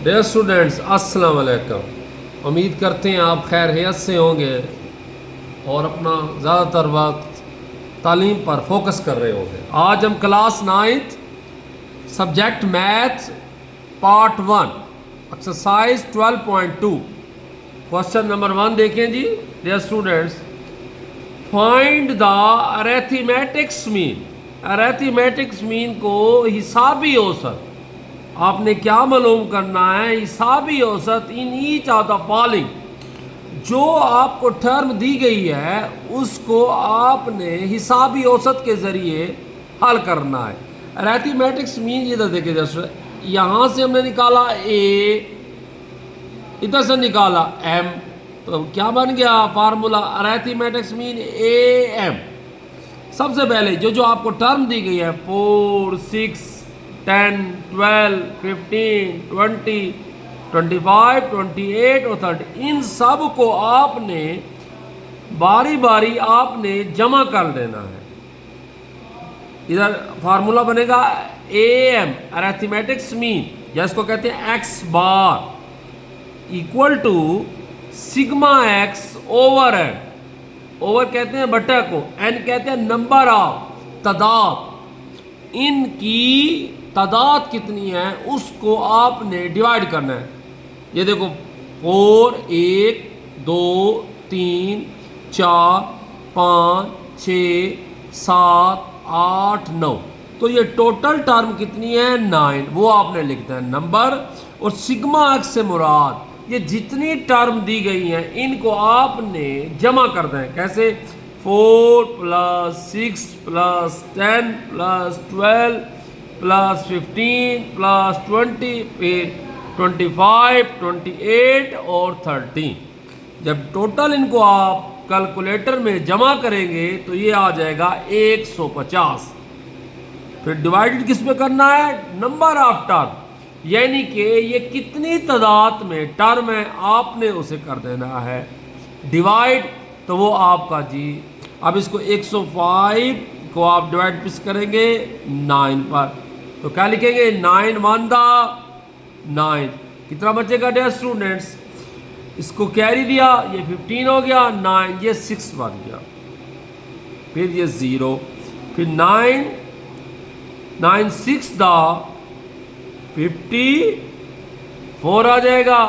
Dear students, अस्सलाम वालेकुम। उम्मीद करते हैं आप खैर हैत से होंगे और अपना ज़्यादातर वक्त तालीम पर फोकस कर रहे होंगे। आज हम class 9th subject math part 1 exercise 12.2 question number 1 देखें जी। Dear students, find the arithmetics mean. Arithmetics mean को हिसाबी औसत आपने क्या मालूम करना है। हिसाबी औसत in each of the following, जो आपको टर्म दी गई है उसको आपने हिसाबी औसत के ज़रिए हल करना है। अरिथमेटिक्स मीन इधर देखिए जैसे यहाँ से हमने निकाला ए, इधर से निकाला एम, तो क्या बन गया formula arithmetics mean A M. सबसे पहले जो जो आपको टर्म दी गई है 4, 6, 10, 12, 15, 20, 25, 28 और 30, इन सब को आपने बारी बारी आपने जमा कर देना है। इधर फार्मूला बनेगा ए एम अरिथमेटिक्स मीन, या इसको कहते हैं x bar equal to sigma x over n. Over कहते हैं बटा को, एन कहते हैं नंबर ऑफ तादाद। इनकी तादाद कितनी है उसको आपने डिवाइड करना है। ये देखो 4, 1, 2, 3, 4, 5, 6, 7, 8, 9, तो ये टोटल टर्म कितनी है 9, वो आपने लिखना है नंबर। और सिग्मा एक्स से मुराद ये जितनी टर्म दी गई हैं इनको आपने जमा कर दें। कैसे? 4 + 6 + 10 + 12 + 15 + 20, फिर 25, 28 और 30। जब टोटल इनको आप कैलकुलेटर में जमा करेंगे तो ये आ जाएगा 150। फिर डिवाइडेड किस पे करना है? नंबर ऑफ टर्म, यानी कि ये कितनी तादाद में टर्म है आपने उसे कर देना है डिवाइड। तो वो आपका जी, अब इसको 105 को आप डिवाइड किस करेंगे 9 पर, तो क्या लिखेंगे 9 1 9। कितना बचेगा डियर स्टूडेंट्स? इसको कैरी दिया, ये 15 हो गया, 9 ये 6 बन गया, फिर ये 0, फिर 9 9 6 54 आ जाएगा।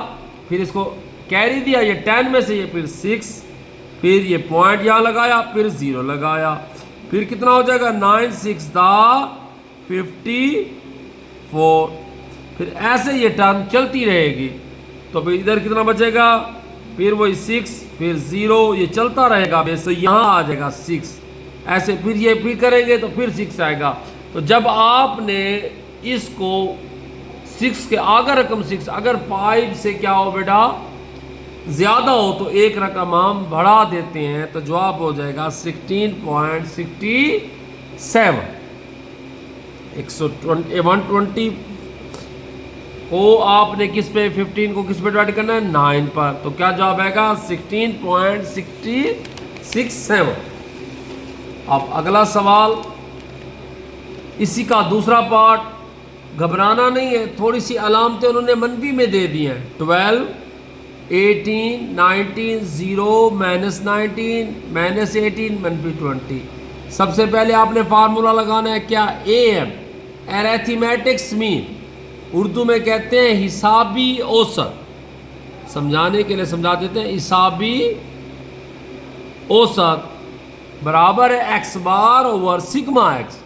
फिर इसको कैरी दिया, ये 10 में से ये फिर 6, फिर ये पॉइंट यहाँ लगाया, फिर 0 लगाया, फिर कितना हो जाएगा 9 6 54। फिर ऐसे ये टर्म चलती रहेगी। तो फिर इधर कितना बचेगा? फिर वही 6, फिर 0, ये चलता रहेगा बेस, तो यहाँ आ जाएगा 6। ऐसे फिर ये फिर करेंगे तो फिर 6 आएगा। तो जब आपने इसको 6 के आगे रकम 6, अगर 5 से क्या हो बेटा ज़्यादा हो तो एक रकम हम बढ़ा देते हैं, तो जवाब हो जाएगा 16.67। 120 को आपने किस पे 15 को किस पे डिवाइड करना है 9 पर, तो क्या जवाब आएगा 16.67। अब अगला सवाल, इसी का दूसरा पार्ट। घबराना नहीं है, थोड़ी सी अलामतें उन्होंने मनफी में दे दी हैं। 12, 18, 19, 0, -19, -18, -20। सबसे पहले आपने फार्मूला लगाना है क्या? A M arithmetics mean, Urdu में कहते हैं हिसाबी औसत। समझाने के लिए समझा देते हैं, हिसाबी औसत बराबर है एक्स बार ओवर सिग्मा एक्स।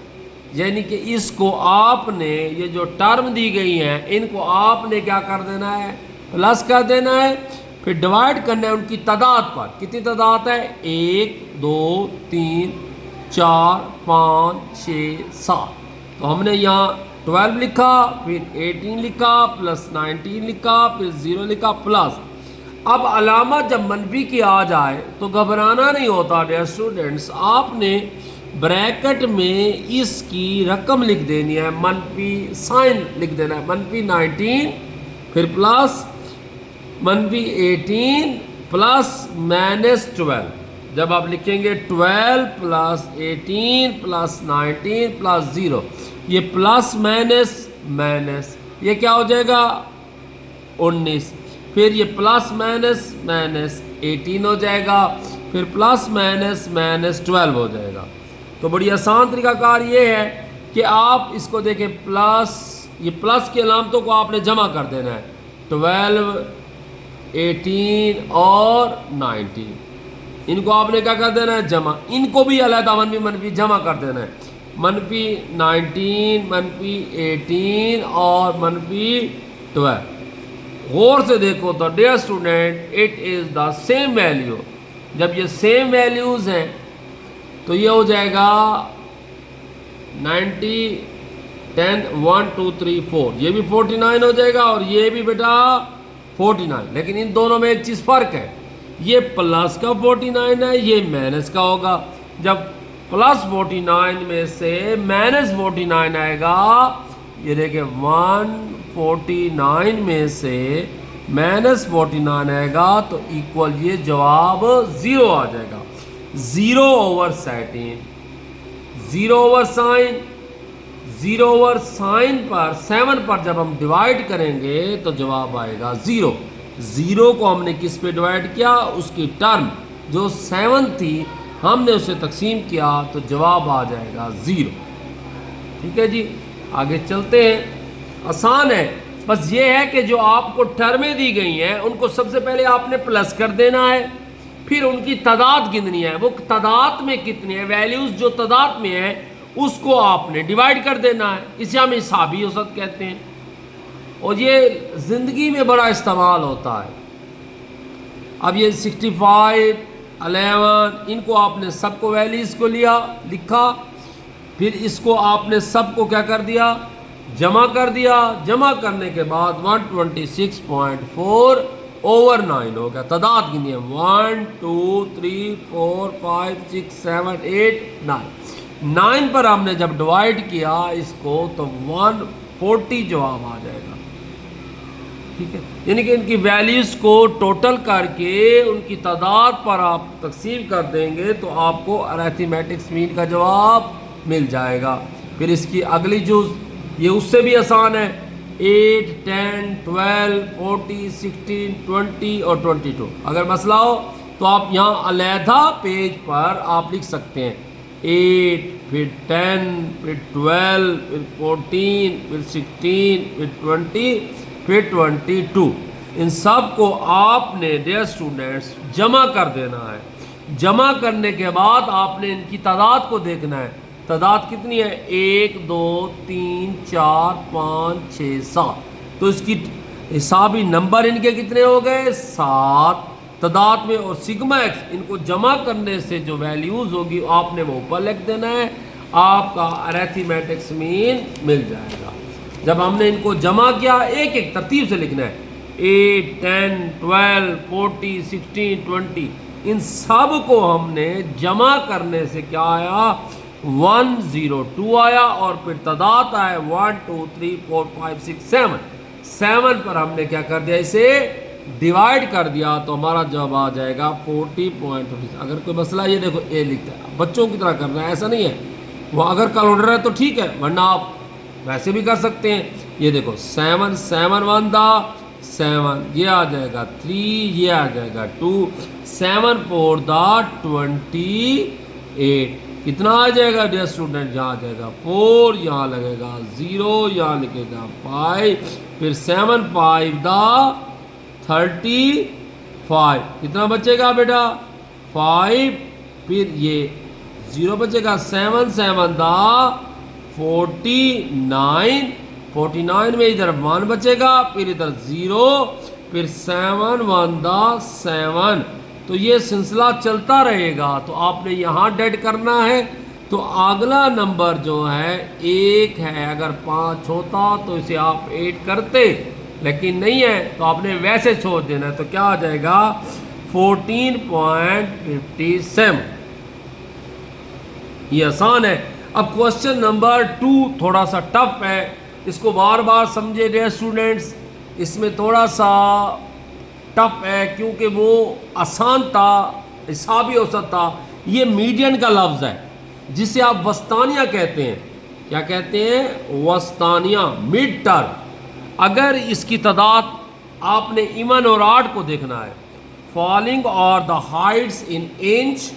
यानी कि इसको आपने, ये जो टर्म दी गई हैं इनको आपने क्या कर देना है? प्लस कर देना है, फिर डिवाइड करना है उनकी तादाद पर। कितनी तादाद है? 1 2 3 4 5 6 7। तो हमने यहाँ 12 लिखा, फिर 18 लिखा, प्लस 19 लिखा, फिर 0 लिखा, प्लस। अब अलामत जब मनफी की आ जाए तो घबराना नहीं होता डियर स्टूडेंट्स। आपने ब्रैकेट में इसकी रकम लिख देनी है, मनफी साइन लिख देना है, -19, फिर प्लस -18 प्लस -12। जब आप लिखेंगे 12 + 18 + 19 + 0, ये प्लस माइनस माइनस, ये क्या हो जाएगा 19, फिर ये प्लस माइनस माइनस 18 हो जाएगा, फिर प्लस माइनस माइनस 12 हो जाएगा। तो बड़ी आसान तरीकाकार ये है कि आप इसको देखें, प्लस ये प्लस की अलामतों को आपने जमा कर देना है, 12, 18 और 19, इनको आपने क्या कर देना है, जमा। इनको भी अलहदा मनफी मनफी जमा कर देना है, मनफी 19, मनफी 18 और मनफी 12। गौर से देखो तो dear student, it is the same value. जब ये सेम वैल्यूज़ हैं तो ये हो जाएगा 90, 10, 1, 2, 3, 4, ये भी 49 हो जाएगा और ये भी बेटा 49। लेकिन इन दोनों में एक चीज़ फ़र्क है, ये प्लस का 49 है, ये माइनस का होगा। जब प्लस 49 में से माइनस 49 आएगा, ये देखिए 149 में से माइनस 49 आएगा तो इक्वल ये जवाब 0 आ जाएगा। 0 over 17, 0 over sine, 0 over sine पर 7 पर जब हम डिवाइड करेंगे तो जवाब आएगा 0। 0 को हमने किस पे डिवाइड किया, उसकी टर्म जो 7 थी हमने उसे तकसीम किया तो जवाब आ जाएगा 0। ठीक है जी, आगे चलते हैं। आसान है, बस ये है कि जो आपको टर्में दी गई हैं उनको सबसे पहले आपने प्लस कर देना है, फिर उनकी तादाद गिननी है, वो तादाद में कितनी है, वैल्यूज़ जो तादाद में है उसको आपने डिवाइड कर देना है। इसे हम हिसाबी औसत कहते हैं और ये ज़िंदगी में बड़ा इस्तेमाल होता है। अब ये 65, 11, इनको आपने सबको वैल्यूज़ को लिखा, फिर इसको आपने सबको क्या कर दिया, जमा कर दिया। जमा करने के बाद 126.4 ओवर 9 हो गया। तादाद गिनिए 1, 2, 3, 4, 5, 6, 7, 8, 9। 9 पर हमने जब डिवाइड किया इसको तो 140 जवाब आ जाएगा। ठीक है, यानी कि इनकी वैल्यूज़ को टोटल करके उनकी तादाद पर आप तकसीम कर देंगे तो आपको अरिथमेटिक्स मीन का जवाब मिल जाएगा। फिर इसकी अगली जुज़ ये उससे भी आसान है, 8, 10, 12, 40, 16, 20 और 22। अगर मसला हो तो आप यहाँ अलहदा पेज पर आप लिख सकते हैं 8, फिर 10, फिर 12, फिर 14, फिर 16, फिर 20, फिर 22। इन सब को आपने डियर स्टूडेंट्स जमा कर देना है। जमा करने के बाद आपने इनकी तादाद को देखना है। तादाद कितनी है, 1, 2, 3, 4, 5, 6, 7। तो इसकी हिसाबी नंबर इनके कितने हो गए, 7 तादाद में। और सिग्मा एक्स इनको जमा करने से जो वैल्यूज़ होगी आपने वो ऊपर लिख देना है, आपका अरिथमेटिक्स मीन मिल जाएगा। जब हमने इनको जमा किया एक एक तरतीब से लिखना है, 8, 10, 12, 40, 16, 20, इन सब को हमने जमा करने से क्या आया, 102 आया। और फिर तादाद आया 1, 2, 3, 4, 5, 6, 7। 7 पर हमने क्या कर दिया, इसे डिवाइड कर दिया तो हमारा जवाब आ जाएगा 40.50। अगर कोई मसला, ये देखो ए लिखता है, बच्चों की तरह करना है, ऐसा नहीं है। वो अगर कैलेंडर है तो ठीक है, वरना आप वैसे भी कर सकते हैं। ये देखो 7, 7 1 दा 7, ये आ जाएगा 3, ये आ जाएगा 2, 7 4 दा 28। कितना आ जाएगा डियर स्टूडेंट, यहाँ आ जाएगा 4, यहाँ लगेगा 0, यहाँ लिखेगा 5, फिर 7 5 दा 35। कितना बचेगा बेटा, 5, फिर ये 0 बचेगा, 7 7 दा 49। 49 में इधर 1 बचेगा, फिर इधर 0, फिर 7 1 दा 7। तो ये सिलसिला चलता रहेगा। तो आपने यहाँ डेड करना है। तो अगला नंबर जो है 1 है। अगर 5 होता तो इसे आप 8 करते, लेकिन नहीं है तो आपने वैसे छोड़ देना है। तो क्या आ जाएगा, 14.57। ये आसान है। अब क्वेश्चन नंबर 2 थोड़ा सा टफ है, इसको बार बार समझे डियर स्टूडेंट्स। इसमें थोड़ा सा टफ है क्योंकि वो आसान था, हिसाबी औसत था। ये मीडियन का लफ्ज़ है जिसे आप वस्तानिया कहते हैं। क्या कहते हैं, वस्तानिया, मिड टर्म। अगर इसकी तादाद आपने इवन और ऑड को देखना है। फॉलिंग और the heights in inch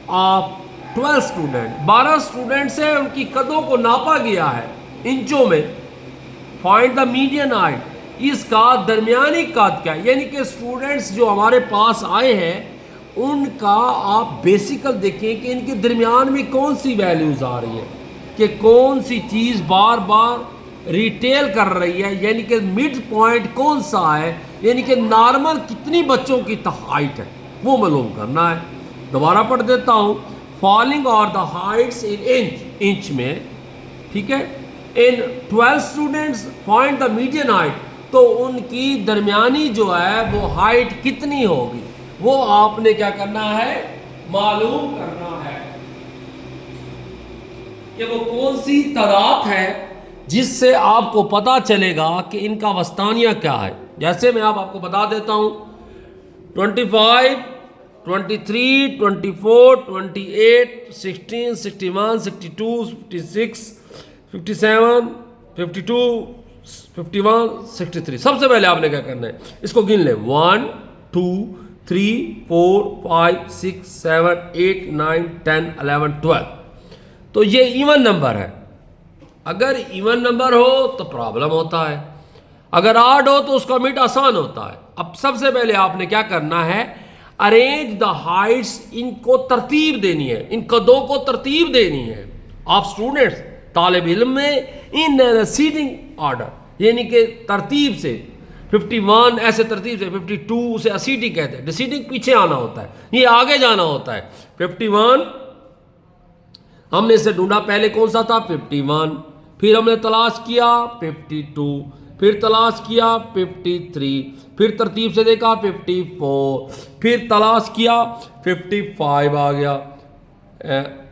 of 12 student, 12 student से उनकी कदों को नापा गया है इंचों में। फाइंड द मीडियन हाइट, इसका दरमियानी कद क्या है, यानी कि स्टूडेंट्स जो हमारे पास आए हैं उनका आप बेसिकल देखें कि इनके दरमियान में कौन सी वैल्यूज आ रही है, कि कौन सी चीज़ बार बार रिटेल कर रही है, यानी कि मिड पॉइंट कौन सा है, यानी कि नॉर्मल कितनी बच्चों की हाइट है वो मालूम करना है। दोबारा पढ़ देता हूँ। फॉलिंग और द हाइट्स इन इंच में, ठीक है, इन 12 students find the median height, तो उनकी दरमियानी जो है वो हाइट कितनी होगी वो आपने क्या करना है, मालूम करना है कि वो कौन सी तादाद है जिससे आपको पता चलेगा कि इनका वस्तानिया क्या है। जैसे मैं आपको बता देता हूं 25, 23, 24, 28, 16, 61, 62, 56, 57, 52, 51, 63। सबसे पहले आपने क्या करना है, इसको गिन ले। 1, 2, 3, 4, 5, 6, 7, 8, 9, 10, 11, 12। तो ये इवन नंबर है। अगर इवन नंबर हो तो प्रॉब्लम होता है, अगर ऑड हो तो उसका मिट आसान होता है। अब सबसे पहले आपने क्या करना है, अरेंज द हाइट्स, इनको तरतीब देनी है, इन कदों को तरतीब देनी है आप स्टूडेंट्स तालिब इल्म में इन सीटिंग ऑर्डर, यानी कि तरतीब से 51 ऐसे तरतीब से 52 से असीटिंग कहते हैं, डिसीटिंग पीछे आना होता है, ये आगे जाना होता है। 51 हमने इसे ढूंढा, पहले कौन सा था 51, फिर हमने तलाश किया 52, फिर तलाश किया 53, फिर तरतीब से देखा 54, फिर तलाश किया 55 आ गया,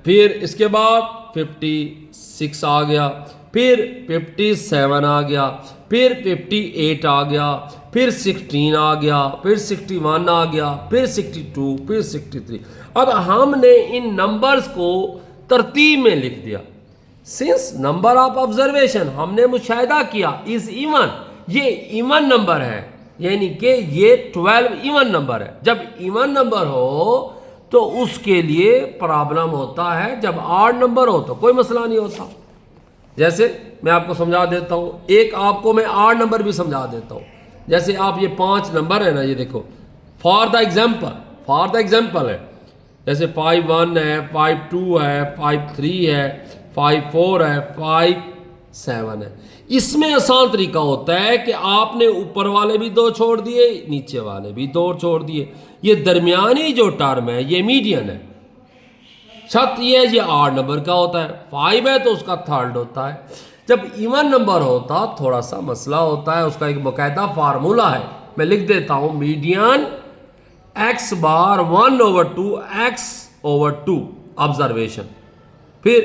फिर इसके बाद 56 आ गया, फिर 57 आ गया, फिर 58 आ गया, फिर 16 आ गया, फिर 61 आ गया, फिर 62, फिर 63। अब हमने इन नंबर्स को तरतीब में लिख दिया। सिंस नंबर ऑफ ऑब्जर्वेशन, हमने मुशाहिदा किया इज इवन, ये इवन नंबर है, यानी कि ये 12 इवन नंबर है। जब इवन नंबर हो तो उसके लिए प्रॉब्लम होता है, जब ऑड नंबर हो तो कोई मसला नहीं होता। जैसे मैं आपको समझा देता हूँ, एक आपको मैं ऑड नंबर भी समझा देता हूँ। जैसे आप ये 5 नंबर है ना, ये देखो फॉर द एग्जाम्पल है, जैसे 51 है, 52 है, 53 है, 54 है, 57 है। इसमें आसान तरीका होता है कि आपने ऊपर वाले भी 2 छोड़ दिए, नीचे वाले भी 2 छोड़ दिए। ये दरमियानी जो टर्म है ये मीडियन है। छत ये ऑड नंबर का होता है, 5 है तो उसका थर्ड होता है। जब इवन नंबर होता थोड़ा सा मसला होता है, उसका एक बाकायदा फार्मूला है, मैं लिख देता हूं। मीडियन x बार 1/2 x/2 ऑब्जर्वेशन, फिर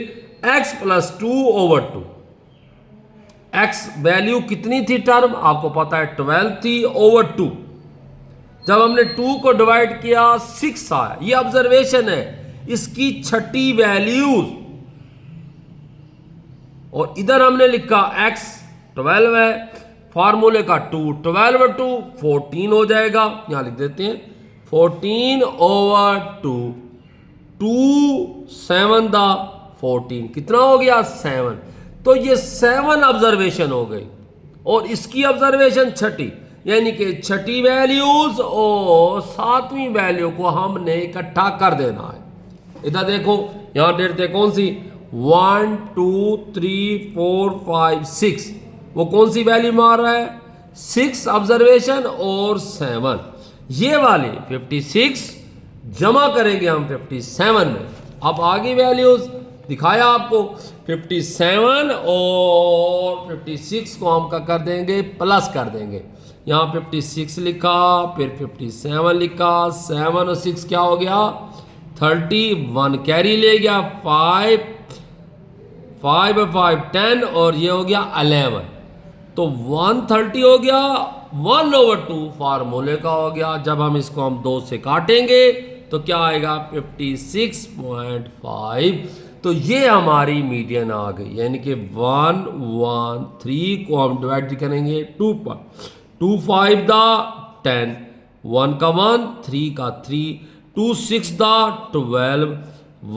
x + 2/2। x वैल्यू कितनी थी टर्म आपको पता है 12 थी ओवर 2। जब हमने 2 को डिवाइड किया 6 आया। ये ऑब्जर्वेशन है, इसकी छठी वैल्यूज, और इधर हमने लिखा x 12 है, फार्मूले का 2, 12/2 14 हो जाएगा। यहां लिख देते हैं 14/2, 2 7 दा 14 कितना हो गया 7। तो ये 7 ऑब्जर्वेशन हो गई, और इसकी ऑब्जर्वेशन छठी, यानी कि छठी वैल्यूज और 7वीं वैल्यू को हमने इकट्ठा कर देना है। इधर देखो यहां देखते कौन सी 1 2 3 4 5 6, वो कौन सी वैल्यू मार रहा है 6 ऑब्जर्वेशन और 7। ये वाली 56 जमा करेंगे हम 57 में। अब आगे वैल्यूज दिखाया आपको 57 और 56 को हम क्या कर देंगे प्लस कर देंगे। यहाँ 56 लिखा, फिर 57 लिखा, 7 और 6 क्या हो गया 31, कैरी ले गया 5 5 5 10 और ये हो गया 11, तो 130 हो गया 1/2 फार्मूले का हो गया। जब हम इसको हम 2 से काटेंगे तो क्या आएगा 56.5। तो ये हमारी मीडियन आ गई, यानी कि 113 को हम डिवाइड करेंगे 2 पर, 2 5 दा 10, 1 का 1, 3 का 3, 2 6 दा 12,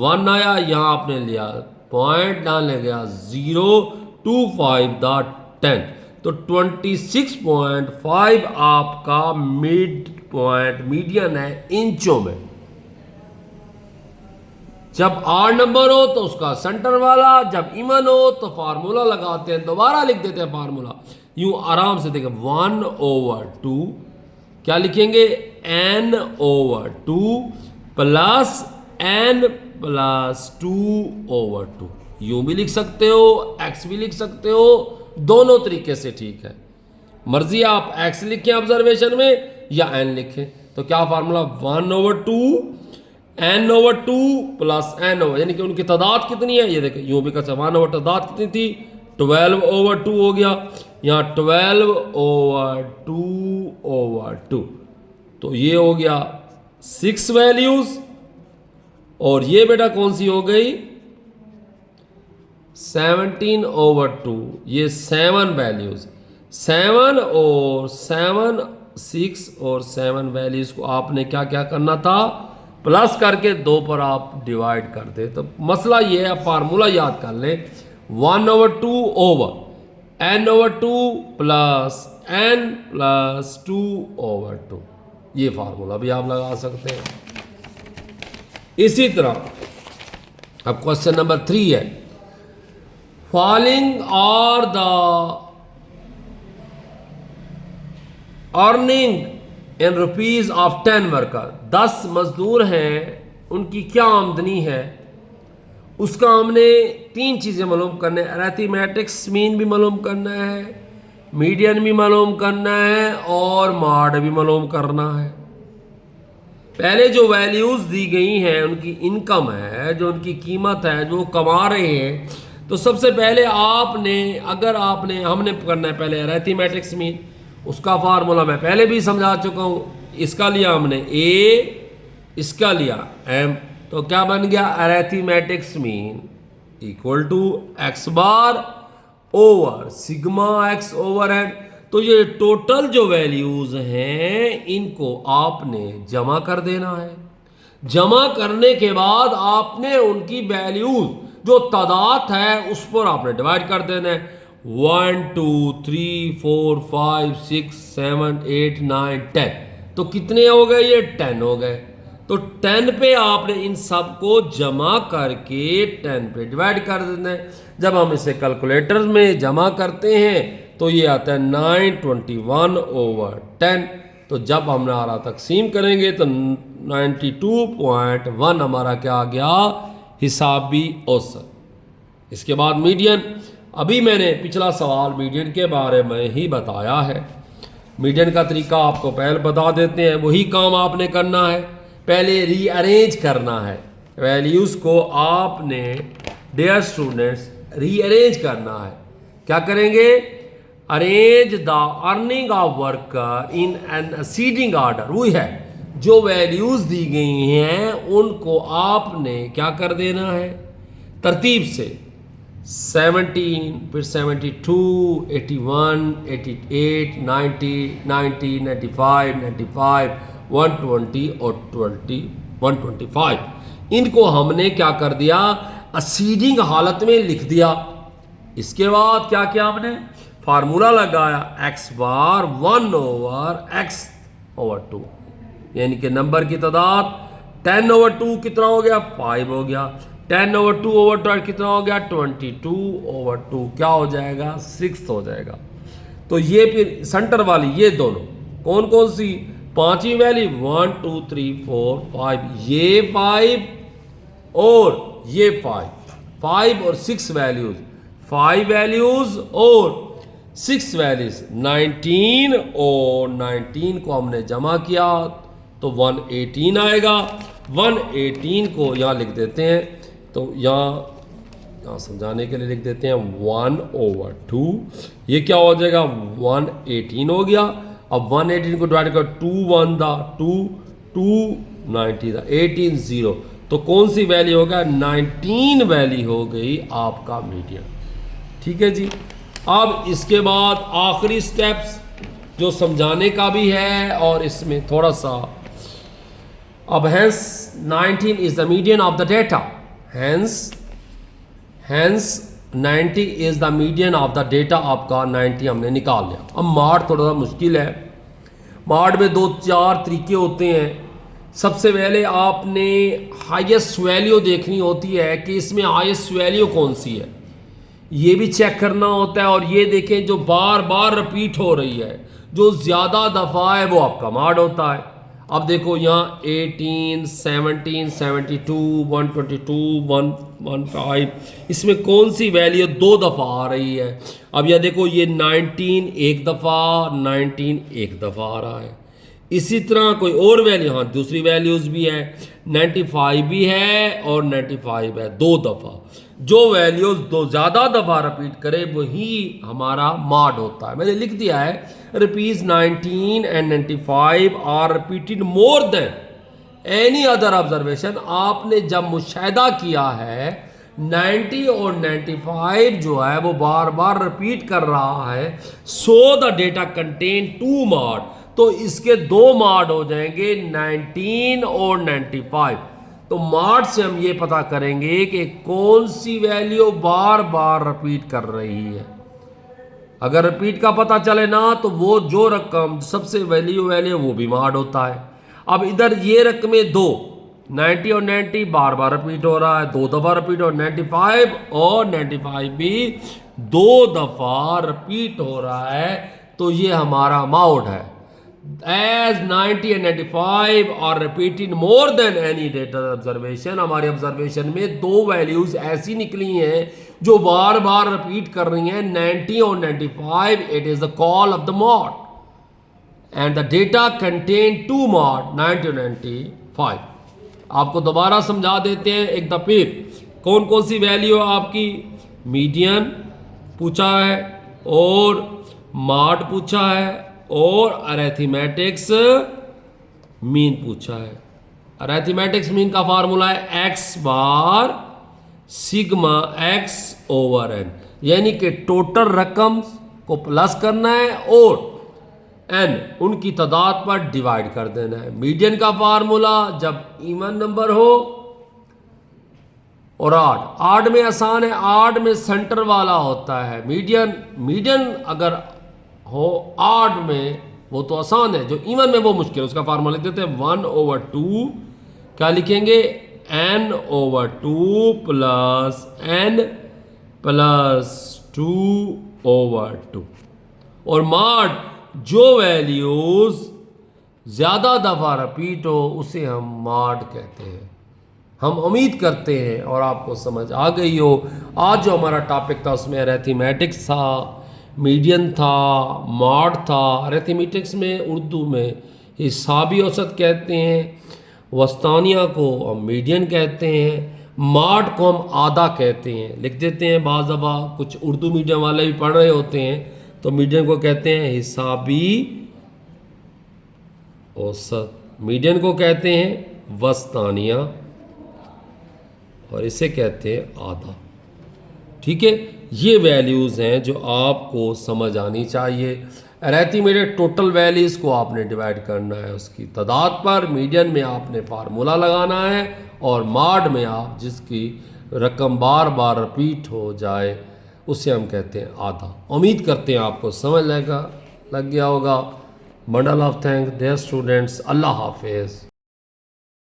1 आया, यहाँ आपने लिया पॉइंट डालने गया 0, 2 5 दा 10, तो 26.5 आपका मिड पॉइंट मीडियन है इंचों में। जब आर नंबर हो तो उसका सेंटर वाला, जब इवन हो तो फार्मूला लगाते हैं, दोबारा लिख देते हैं फार्मूला, यूं आराम से देखें 1/2 क्या लिखेंगे n/2 प्लस n प्लस 2/2, यूं भी लिख सकते हो, x भी लिख सकते हो, दोनों तरीके से ठीक है, मर्जी आप x लिखें ऑब्जर्वेशन में या n लिखें। तो क्या formula 1/2 n/2 plus n over, यानी कि उनकी तादाद कितनी है, ये देखें यूं भी कर सकते, 1/2 तादाद कितनी थी 12/2 हो गया, यहाँ 12/2/2, तो ये हो गया 6 वैल्यूज, और ये बेटा कौन सी हो गई 17/2, ये 7 वैल्यूज, 7 और 7 6 और 7 वैल्यूज को आपने क्या क्या करना था, प्लस करके 2 पर आप डिवाइड कर दे। तो मसला ये है, फार्मूला याद कर लें 1/2 over n/2 plus n plus 2/2, ये फार्मूला भी आप लगा सकते हैं। इसी तरह अब क्वेश्चन नंबर 3 है, following are the earning in rupees of 10 worker, 10 मजदूर हैं, उनकी क्या आमदनी है, उसका हमने 3 चीज़ें मालूम करना है, अरिथमेटिक्स मीन भी मालूम करना है, मीडियन भी मालूम करना है, और मॉड भी मालूम करना है। पहले जो वैल्यूज़ दी गई हैं उनकी इनकम है, जो उनकी कीमत है, जो कमा रहे हैं, तो सबसे पहले आपने हमने करना है पहले अरिथमेटिक्स मीन, उसका फार्मूला मैं पहले भी समझा चुका हूँ, इसका लिया हमने a, इसका लिया m, तो क्या बन गया arithmetics mean equal to x bar over sigma x over n। तो ये टोटल जो वैल्यूज हैं इनको आपने जमा कर देना है, जमा करने के बाद आपने उनकी वैल्यूज जो तादाद है उस पर आपने डिवाइड कर देना है, 1 2 3 4 5 6 7 8 9 10, तो कितने हो गए ये 10 हो गए। तो 10 पे आपने इन सब को जमा करके 10 पे डिवाइड कर देना है। जब हम इसे कैलकुलेटर में जमा करते हैं तो ये आता है 921/10, तो जब हम हमारा तकसीम करेंगे तो 92.1 हमारा क्या आ गया हिसाबी औसत। इसके बाद मीडियन, अभी मैंने पिछला सवाल मीडियन के बारे में ही बताया है, मीडियन का तरीका आपको पहले बता देते हैं, वही काम आपने करना है, पहले रीअरेंज करना है वैल्यूज़ को, आपने डियर स्टूडेंट्स रीअरेंज करना है। क्या करेंगे, arrange the earning of worker in an ascending order, वही है जो वैल्यूज़ दी गई हैं उनको आपने क्या कर देना है तरतीब से, 17 फिर 72 81 88 90 90 95 95 120 और 125, इनको हमने क्या कर दिया असीडिंग हालत में लिख दिया। इसके बाद क्या किया हमने फार्मूला लगाया x बार 1/x/2, यानी कि नंबर की तादाद 10/2 कितना हो गया 5 हो गया, 10/2/12 कितना हो गया 22/2, क्या हो जाएगा 6 हो जाएगा। तो ये फिर सेंटर वाली ये दोनों कौन कौन सी पांचवी वैल्यू 1 2 3 4 5, ये 5 और ये 5 और 6 वैल्यूज, 5 वैल्यूज और 6 वैल्यूज 19, और 19 को हमने जमा किया तो 118 आएगा। 118 को यहाँ लिख देते हैं, तो यहाँ समझाने के लिए लिख देते हैं 1/2, ये क्या हो जाएगा 118 हो गया। अब 118 को डिवाइड कर 2 1 दा 2 2 90 दा 18 0, तो कौन सी वैल्यू होगा 19 वैल्यू हो गई आपका मीडियन। ठीक है जी। अब इसके बाद आखिरी स्टेप्स जो समझाने का भी है और इसमें थोड़ा सा। अब hence 19 is the median of the data, hence 90 is the median of the data। आपका 90 हमने निकाल लिया। अब मार्ट थोड़ा सा मुश्किल है। मार्ट में 2-4 तरीके होते हैं। सबसे पहले आपने हाईएस्ट वैल्यू देखनी होती है कि इसमें हाईएस्ट वैल्यू कौन सी है, ये भी चेक करना होता है। और ये देखें जो बार बार रिपीट हो रही है, जो ज़्यादा दफ़ा है वो आपका मार्ड होता है। अब देखो यहाँ 18, 17, 72, 122, 115, इसमें कौन सी वैल्यू 2 दफ़ा आ रही है। अब यह देखो ये 19 एक दफ़ा, 19 एक दफ़ा आ रहा है। इसी तरह कोई और वैल्यू, हाँ दूसरी वैल्यूज़ भी है, 95 भी है और 95 है 2 दफ़ा। जो वैल्यूज़ 2 ज़्यादा दफ़ा रिपीट करे वही हमारा मार्ड होता है। मैंने लिख दिया है rupees 19 and 95 are repeated more than any other observation. आपने जब मुशाहिदा किया है 90 और 95 जो है वो बार बार रिपीट कर रहा है, सो द डेटा कंटेन 2 मार्ड, तो इसके 2 मार्ड हो जाएंगे 19 और 95। तो मार्ड से हम ये पता करेंगे कि कौन सी वैल्यू बार बार रिपीट कर रही है। अगर रिपीट का पता चले ना तो वो जो रकम सबसे वैल्यू वो भी मार्ड होता है। अब इधर ये रकमें 2, 90 और 90 बार बार रिपीट हो रहा है, 2 दफ़ा रिपीट हो, 95 और 95 भी 2 दफ़ा रिपीट हो रहा है, तो ये हमारा मार्ड है। As 90 and 95 are repeated more than any data observation, हमारे ऑब्जर्वेशन में 2 वैल्यूज ऐसी निकली हैं जो बार बार रिपीट कर रही हैं, 90 और 95, it is the call of the mod and the data contain 2 mod 90 और 95। आपको दोबारा समझा देते हैं एक दफा फिर कौन कौन सी वैल्यू आपकी। मीडियन पूछा है और मॉड पूछा है और अरिथमेटिक्स मीन पूछा है। अरिथमेटिक्स मीन का फार्मूला है x बार सिग्मा x ओवर n, यानी कि टोटल रकम को प्लस करना है और n उनकी तादाद पर डिवाइड कर देना है। मीडियन का फार्मूला जब इवन नंबर हो और आड में आसान है, आड में सेंटर वाला होता है। मीडियन अगर हो आड में वो तो आसान है, जो इवन में वो मुश्किल है। उसका फार्मूला लिख देते हैं 1/2, क्या लिखेंगे n/2 प्लस n प्लस 2/2। और मॉड जो वैल्यूज ज़्यादा दफ़ा रिपीट हो उसे हम मॉड कहते हैं। हम उम्मीद करते हैं और आपको समझ आ गई हो। आज जो हमारा टॉपिक था उसमें अरिथमेटिक्स था, मीडियन था, मॉड था। अरिथमेटिक्स में उर्दू में हिसाबी औसत कहते हैं, वस्तानिया को हम मीडियन कहते हैं, मॉड को हम आधा कहते हैं। लिख देते हैं बाज़ दफ़ा कुछ उर्दू मीडियम वाले भी पढ़ रहे होते हैं तो मीडियन को कहते हैं हिसाबी औसत, मीडियन को कहते हैं वस्तानिया और इसे कहते हैं आधा। ठीक है, ये वैल्यूज़ हैं जो आपको समझ आनी चाहिए। अरिथमेटिक टोटल वैल्यूज़ को आपने डिवाइड करना है उसकी तादाद पर, मीडियन में आपने फार्मूला लगाना है और मॉड में आप जिसकी रकम बार बार रिपीट हो जाए उसे हम कहते हैं आधा। उम्मीद करते हैं आपको समझ लग गया होगा। Bundle of thanks dear students, अल्लाह हाफिज़।